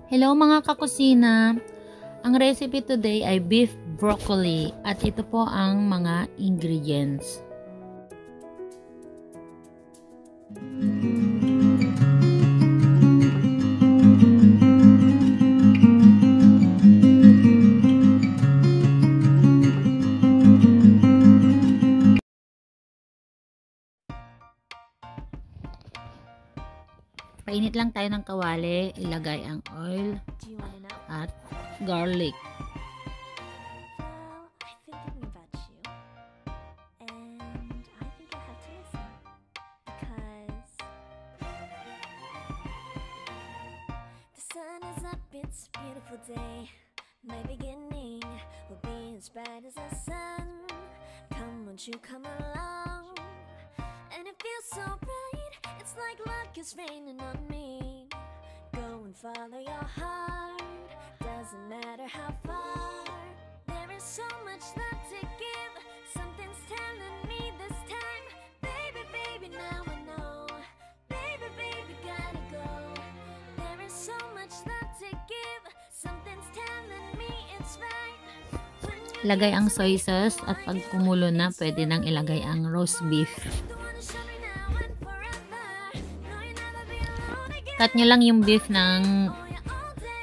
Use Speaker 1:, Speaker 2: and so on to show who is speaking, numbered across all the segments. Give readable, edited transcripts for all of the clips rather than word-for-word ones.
Speaker 1: Hello mga kakusina! Ang recipe today ay beef broccoli at ito po ang mga ingredients. Painit lang tayo ng kawali, ilagay ang oil at garlic.
Speaker 2: It's a beautiful day. My beginning will be as bright as the sun. Come, won't you come along? And it feels so bright. It's like luck is raining on me. Go and follow your heart. Doesn't matter how far. There is so much love to give. Something's telling me this time. Baby, baby, now I know. Baby, baby, gotta go. There is so much love to give. Something's telling me it's right.
Speaker 1: Lagay ang soy sauce at pag kumulo na, pwede nang ilagay ang roast beef. Cut nyo lang yung beef ng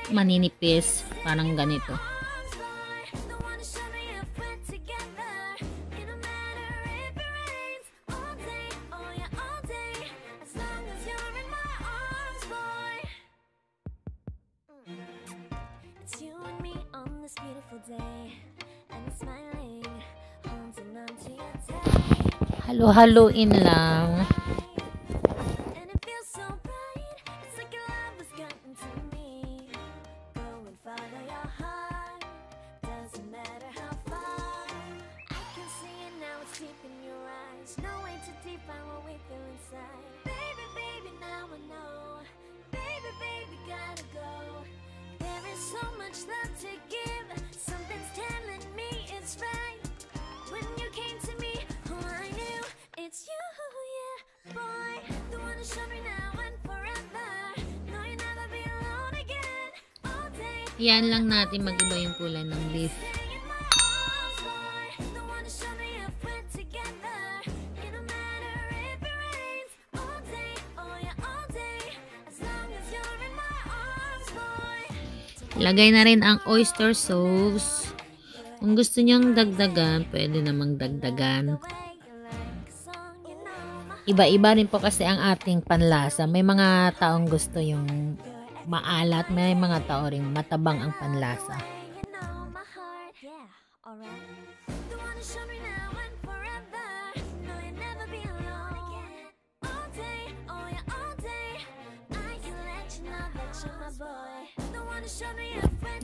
Speaker 1: maninipis, parang ganito. Halo-haloin lang. Yan lang natin mag-iba yung kulay ng beef. Lagay na rin ang oyster sauce. Kung gusto nyong dagdagan, pwede namang dagdagan. Iba-iba rin po kasi ang ating panlasa. May mga taong gusto yung maalat, may mga tao ring matabang ang panlasa.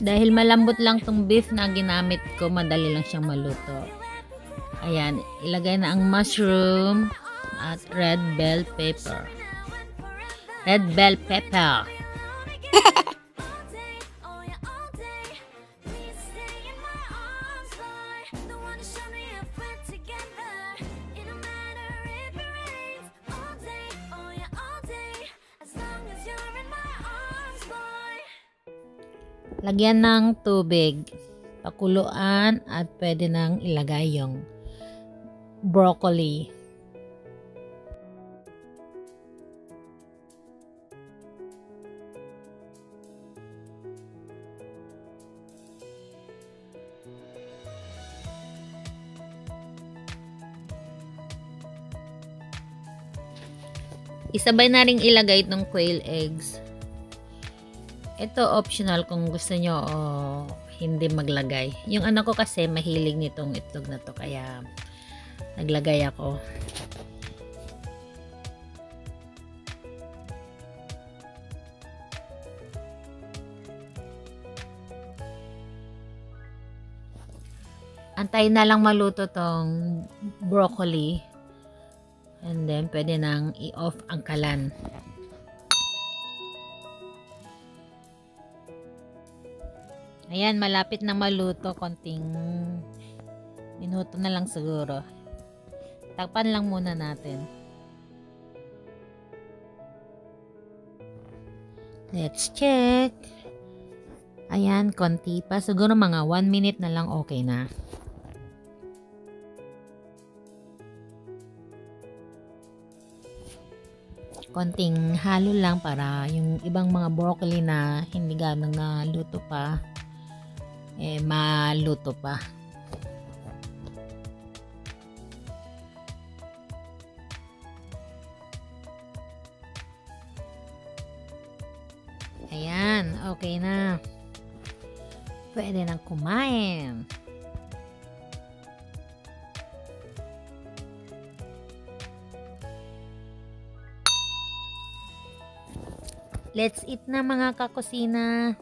Speaker 1: Dahil malambot lang tong beef na ginamit ko, madali lang siyang maluto. Ayan, ilagay na ang mushroom at red bell pepper. Red bell pepper. Lagyan ng tubig, pakuluan at pwede nang ilagay yung broccoli. Isabay na ring ilagay itong quail eggs. Ito optional kung gusto nyo o hindi maglagay. Yung anak ko kasi mahilig nitong itlog na to, kaya naglagay ako. Antayin na lang maluto tong broccoli. And then pwede nang i-off ang kalan. Ayan, malapit na maluto. Konting minuto na lang siguro. Takpan lang muna natin. Let's check. Ayan, konti pa. Siguro mga 1 minute na lang okay na. Konting halo lang para yung ibang mga broccoli na hindi ganong naluto pa, maluto pa. Ayan, okay na. Pwede nang kumain. Let's eat na mga kakusina.